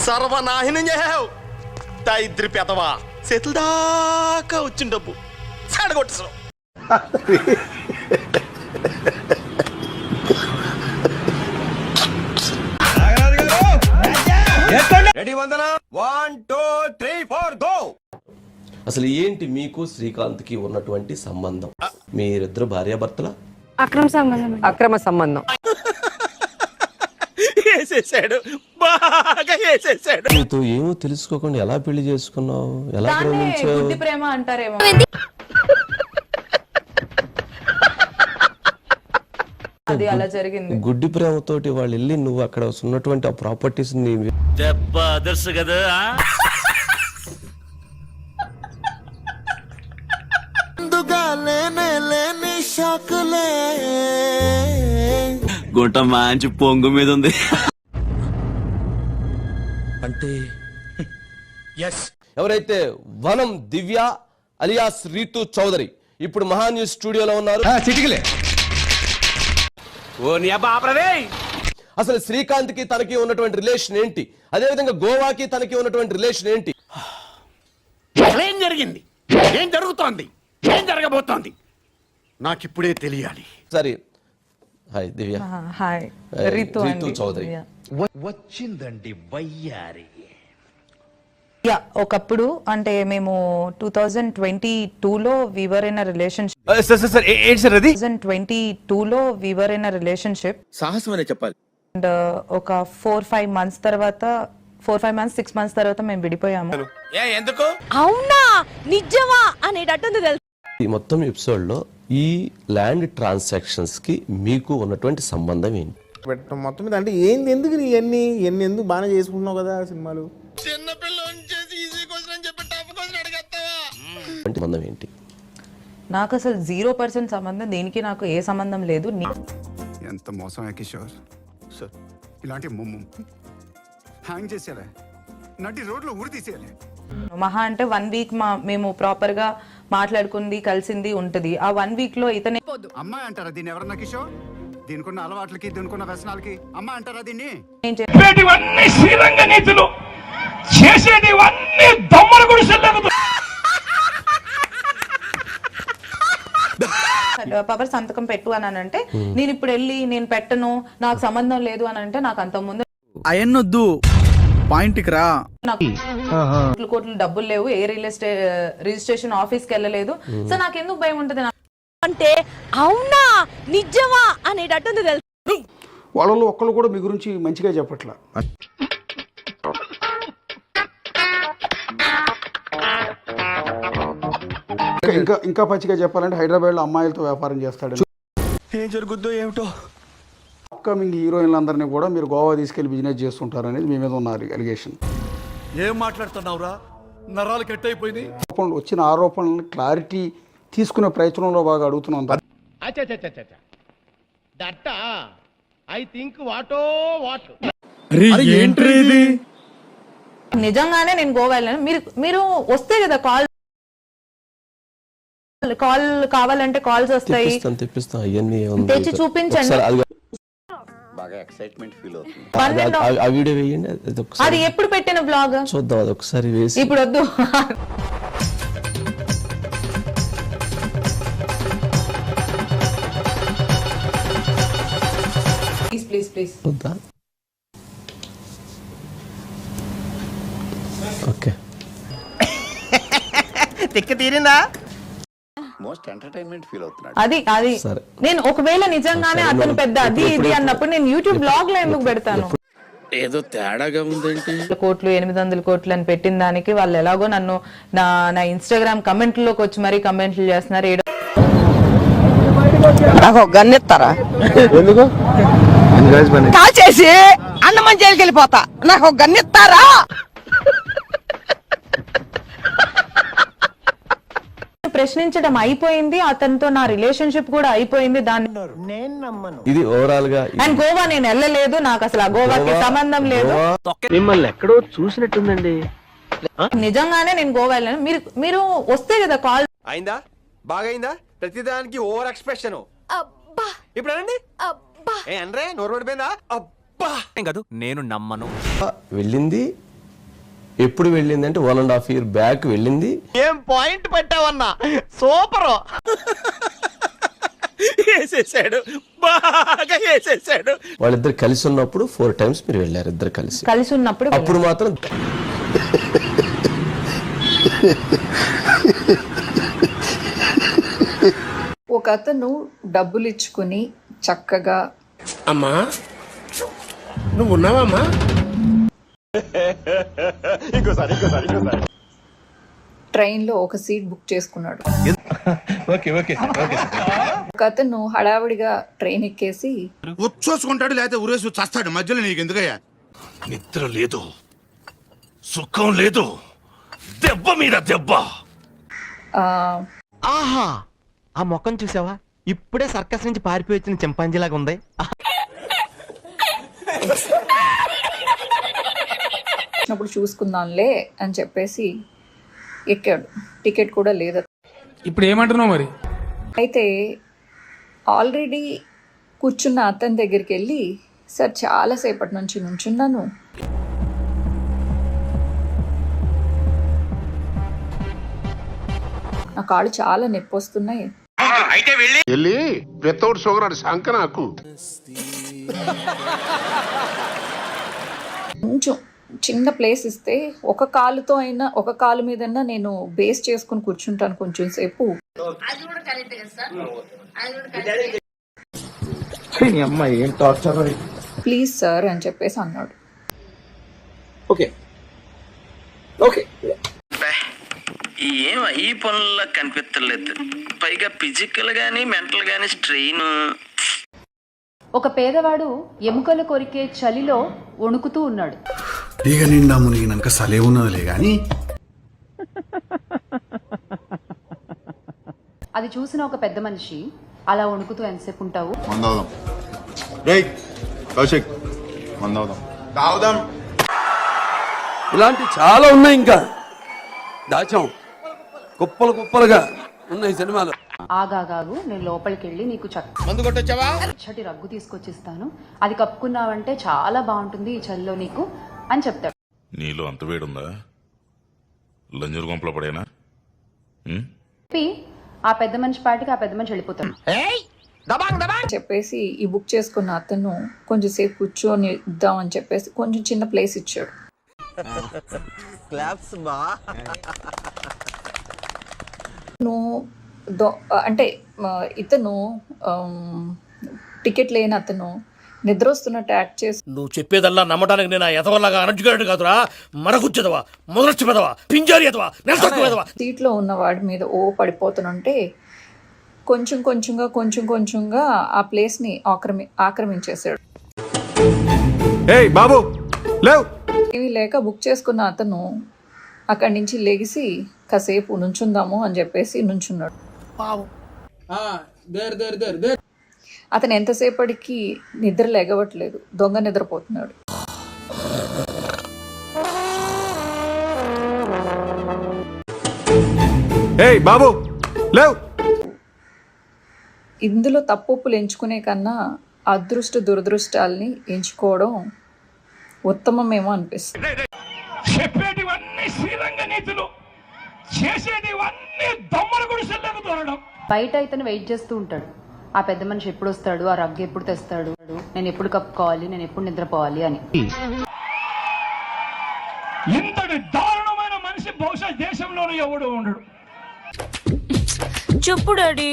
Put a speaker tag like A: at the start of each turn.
A: సర్వనాశనం చేసావు దరిద్రి పెదవా. చేతుల దాకా వచ్చిన డబ్బు చెడగొట్టేసావు.
B: అసలు ఏంటి మీకు శ్రీకాంత్కి ఉన్నటువంటి సంబంధం? మీరిద్దరు భార్యాభర్తల?
C: అక్రమ సంబంధం.
A: వేసేసాడు, బాగా వేసేసాడు.
B: నీతో ఏమో తెలుసుకోకుండా ఎలా పెళ్లి చేసుకున్నావు, ఎలా ప్రేమించావు?
C: గుడ్డి ప్రేమ అంటారేమో. అది అలా జరిగింది.
B: గుడ్డి ప్రేమతోటి వాళ్ళు వెళ్ళి నువ్వు అక్కడ ఉన్నటువంటి ఆ ప్రాపర్టీస్
A: దెబ్బ అదర్సు కదా.
D: గుంట మంచి పొంగు మీద ఉంది
B: అంటే ఎవరైతే వనం దివ్య అలియాస్ రీతు చౌదరి ఇప్పుడు మహాన్యూస్ స్టూడియోలో ఉన్నారు. అసలు శ్రీకాంత్ కి తనకి ఉన్నటువంటి రిలేషన్ ఏంటి, అదే విధంగా గోవాకి తనకి ఉన్నటువంటి రిలేషన్ ఏంటి?
A: ఏం జరిగింది, ఏం జరుగుతోంది, ఏం జరగబోతోంది నాకిప్పుడే తెలియాలి.
B: సరే, హాయ్ దివ్య.
C: హాయ్ రీతు
B: చౌదరి.
A: వచ్చిందండి వయ్యారి.
C: ఒకప్పుడు అంటే మేము 2022లో వీవర్ ఇన్ రిలేషన్షిప్. 2022లో వీవర్ ఇన్ రిలేషన్షిప్.
A: సాహసం అనే చెప్పాలి.
C: అండ్ ఒక 4-5 మంత్స్ తర్వాత 6 మంత్స్ తర్వాత మేము విడిపోయాము.
A: ఎందుకు?
E: అవునా నిజమా అనేటట్టుంది తెలుసు.
B: ఈ మొత్తం ఎపిసోడ్ లో ఈ ల్యాండ్ ట్రాన్సాక్షన్స్ కి మీకు ఉన్నటువంటి సంబంధం ఏంటి?
F: మొత్తం మీద అంటే ఏంది, ఎందుకు ఎన్ని ఎందుకు బాగానే చేసుకుంటున్నావు కదా సినిమాలు.
B: సంబంధం ఏంటి?
C: నాకు అసలు 0% సంబంధం, దీనికి నాకు ఏ సంబంధం లేదు.
G: ఎంత మోసం కిషోర్ సార్, ఇలాంటి హ్యాంగ్ చేసేయాలి, నటి రోడ్లో ఊరి తీసేయాలి.
C: మహా అంటే 1 వీక్ మేము ప్రాపర్ గా మాట్లాడుకుంది కలిసింది ఉంటది. ఆ 1 వీక్ లో ఇతనే
G: అమ్మాయి అంటారా దీన్ని? ఎవరన్నా కిషోర్, దీనికున్న అలవాట్లకి దీనికున్న వ్యసనాలకి అమ్మాయి అంటారా దీన్ని?
C: పవర్ సంతకం పెట్టు అని అంటే నేను ఇప్పుడు వెళ్ళి నేను పెట్టను, నాకు సంబంధం లేదు అని అంటే నాకు అంత ముందు
D: అయన్నొద్దు పాయింట్కి రా.
C: నాకు కోట్లు డబ్బులు లేవు, ఏ రిజిస్ట్రేషన్ ఆఫీస్కి వెళ్ళలేదు. సో నాకు ఎందుకు భయం ఉంటుంది
E: అంటే అవునా నిజమా అనేటట్టుంది తెలుసు.
F: వాళ్ళలో ఒక్కళ్ళు కూడా మీ గురించి మంచిగా చెప్పట్లా. ఇంకా పచ్చిగా చెప్పాలంటే హైదరాబాద్ లో అమ్మాయిలతో వ్యాపారం చేస్తాడు.
A: ఏం జరుగుద్దో ఏమిటో.
F: అప్కమింగ్ హీరోయిన్లందరినీ కూడా మీరు గోవా తీసుకెళ్లి బిజినెస్ చేస్తుంటారు అనేది మీ మీద ఉన్న అలిగేషన్.
A: ఏం మాట్లాడుతున్నావురా, నరాలు కట్ అయిపోయింది.
F: వచ్చిన ఆరోపణలను క్లారిటీ తీసుకునే ప్రయత్నంలో బాగా అడుగుతున్నాం.
C: నిజంగానే నేను గోవా వెళ్ళాను. మీరు వస్తే కదా కాల్ కావాలంటే కాల్స్ వస్తాయి, తెచ్చి చూపించండి. అది ఎప్పుడు పెట్టిన బ్లాగ్
B: చూద్దాం, అది ఒకసారి వేసి.
C: ఇప్పుడు వద్దు. ప్లీజ్
B: వద్దా? ఓకే,
A: తిక్క తీరిందా?
G: మోస్ట్ ఎంటర్టైన్మెంట్ ఫీల్ అవుతున్నాడు.
C: అది నేను ఒకవేళ నిజంగానే అతను పెద్ద అది ఇది అన్నప్పుడు నేను యూట్యూబ్ బ్లాగ్ లో ఎందుకు పెడతాను?
D: ఏదో తేడాగా ఉందేంటి?
C: కోట్లు 800 కోట్లు అని పెట్టిన దానికి వాళ్ళు ఎలాగో నన్ను నా ఇన్స్టాగ్రామ్ కమెంట్లోకి వచ్చి మరీ కమెంట్లు చేస్తున్నారు.
H: నాకు గన్నెత్తారా?
F: ఎందుకు
H: కాల్ చేసి అన్నమని జైలుకి వెళ్ళిపోతా, నాకు గన్నెత్తారా?
C: ప్రశ్నించడం అయిపోయింది, అతనితో నా రిలేషన్షిప్ కూడా అయిపోయింది. దాన్ని
B: ఇది ఓవరాల్ గా.
C: అండ్ గోవా నేను వెళ్ళలేదు, నాకు అసలు ఆ గోవాకి సంబంధం లేదు.
D: మిమ్మల్ని ఎక్కడో చూసినట్టుందండి.
C: నిజంగానే నేను గోవా వెళ్ళాను. మీరు వస్తే కదా కాల్.
A: అయిందా? బాగైందా? ప్రతిదానికి ఓవర్ ఎక్స్ప్రెషన్. ఇప్పుడు అనండి. నోరు పడిపోయిందా? అబ్బా కాదు, నేను నమ్మను.
B: వెళ్ళింది ఎప్పుడు వెళ్ళింది అంటే 1.5 year బ్యాక్ వెళ్ళింది.
H: ఏం పాయింట్ పెట్టావన్నా, సూపర్.
D: వేసేసాడు, బాగా వేసేసాడు.
B: వాళ్ళిద్దరు కలిసి ఉన్నప్పుడు 4 times మీరు వెళ్ళారు ఇద్దరు కలిసి.
C: కలిసి ఉన్నప్పుడు
B: అప్పుడు మాత్రం
I: ఒక అతను డబ్బులు ఇచ్చుకుని చక్కగా
D: అమ్మా నువ్వు ఉన్నావమ్మా?
I: ట్రైన్లో ఒక సీట్ బుక్ చేసుకున్నాడు. ఒక అతను హడావిడిగా ట్రైన్ ఎక్కేసి
A: ఉచ్చోసుకుంటాడు లేకపోతే ఊరేసి చస్తాడు. మధ్యలో నీకు ఎందుకయ్యా? నిద్ర లేదు, సుఖం లేదు, దెబ్బ మీద దెబ్బ.
H: ఆహా, ఆ మొక్కం చూసావా? ఇప్పుడే సర్కస్ నుంచి పారిపోయి వచ్చిన చింపాంజీలాగా ఉంది.
I: అప్పుడు చూసుకుందాంలే అని చెప్పేసి ఎక్కాడు. టికెట్ కూడా లేదు.
J: ఇప్పుడు ఏమంటున్నావు మరి?
I: అయితే ఆల్రెడీ కూర్చున్న అతని దగ్గరికి వెళ్ళి, సార్ చాలాసేపటి నుంచి నుంచున్నాను, నా కాళ్ళు చాలా నొప్పి వస్తున్నాయి,
A: వెళ్ళి వితౌట్ షుగర్ అని శంక నాకు.
I: కొంచెం చిన్న ప్లేస్ ఇస్తే ఒక కాలుతో అయినా, ఒక కాలు మీదన్నా నేను బేస్ చేసుకుని కూర్చుంటాను కొంచెం సేపు, ప్లీజ్ సార్ అని చెప్పేసి అన్నాడు.
D: ఏం ఈ పనుల్లో కనిపించలేదు, పైగా ఫిజికల్ గానీ మెంటల్ గానీ స్ట్రెయిన్.
E: ఒక పేదవాడు ఎముకలు కొరికే చలిలో వణుకుతూ ఉన్నాడు.
G: ఇక నిండా మునిగినాక సలే ఉన్నదిలే గాని
E: అది చూసిన ఒక పెద్ద మనిషి, అలా వణుకుతూ ఎంతసేపు ఉంటావు?
A: ఇలాంటి చాలా ఉన్నాయి, ఇంకా దాచాం కుప్పలు కుప్పలుగా ఉన్నాయి సినిమాలు.
E: ఆగాగాగు, నేను లోపలికి వెళ్ళి నీకు చక్కటి రగ్గు తీసుకొచ్చిస్తాను, అది కప్పుకున్నావంటే చాలా బాగుంటుంది ఈ చలిలో నీకు అని చెప్తాడు.
K: నీలో అంత వేడుందా? లంజూరు గుంపలో పడేనా?
E: చెప్పి ఆ పెద్ద మనిషి పాటికి ఆ పెద్ద మనిషి వెళ్ళిపోతాడు.
I: చెప్పేసి ఈ బుక్ చేసుకున్న అతను కొంచెం సేపు కూర్చొని ఇద్దాం అని చెప్పేసి కొంచెం చిన్న ప్లేస్ ఇచ్చాడు. అంటే ఇతను టికెట్ లేని అతను నిద్ర వస్తున్నట్టు యాక్ట్ చేసి,
D: నువ్వు చెప్పేదల్లా నమ్మడానికి నేను ఎదవల్లాగా అనర్జుకేటెడ్ కాదురా, మరగుచ్చదవా, మొదలచ్చి పెదవా, పింజారి ఎదవా, నెలసొక్కుదవా.
I: సీట్లో ఉన్న వాడి మీద ఓ పడిపోతుంటే కొంచెం కొంచెంగా ఆ ప్లేస్ ని ఆక్రమించేశాడు.
A: బాబు లేవు.
I: ఏమీ లేక బుక్ చేసుకున్న అతను అక్కడి నుంచి లెగిసి కాసేపు నుంచుందాము అని చెప్పేసి నుంచున్నాడు. అతను ఎంతసేపటికి నిద్ర లేగవట్లేదు, దొంగ నిద్రపోతున్నాడు.
A: బాబు లేవు.
I: ఇందులో తప్పులు ఎంచుకునే కన్నా అదృష్ట దురదృష్టాల్ని ఎంచుకోవడం ఉత్తమమేమో అనిపిస్తుంది.
J: చెప్పేటివన్నీ శ్రీరంగ నీతులు, చేసేటివన్నీ దొమ్మల గుడిసెల్లోకి దూరడం.
E: బయట ఇతను వెయిట్ చేస్తూ ఉంటాడు, ఆ పెద్ద మనిషి ఎప్పుడు వస్తాడు, ఆ రగ్గు ఎప్పుడు తెస్తాడు, నేను ఎప్పుడు కప్పుకోవాలి, నేను ఎప్పుడు నిద్రపోవాలి అని.
J: ఇంతటి దారుణమైన మనిషి బహుశా దేశంలోనే ఎవడు ఉండడు.
E: చెప్పు డాడీ.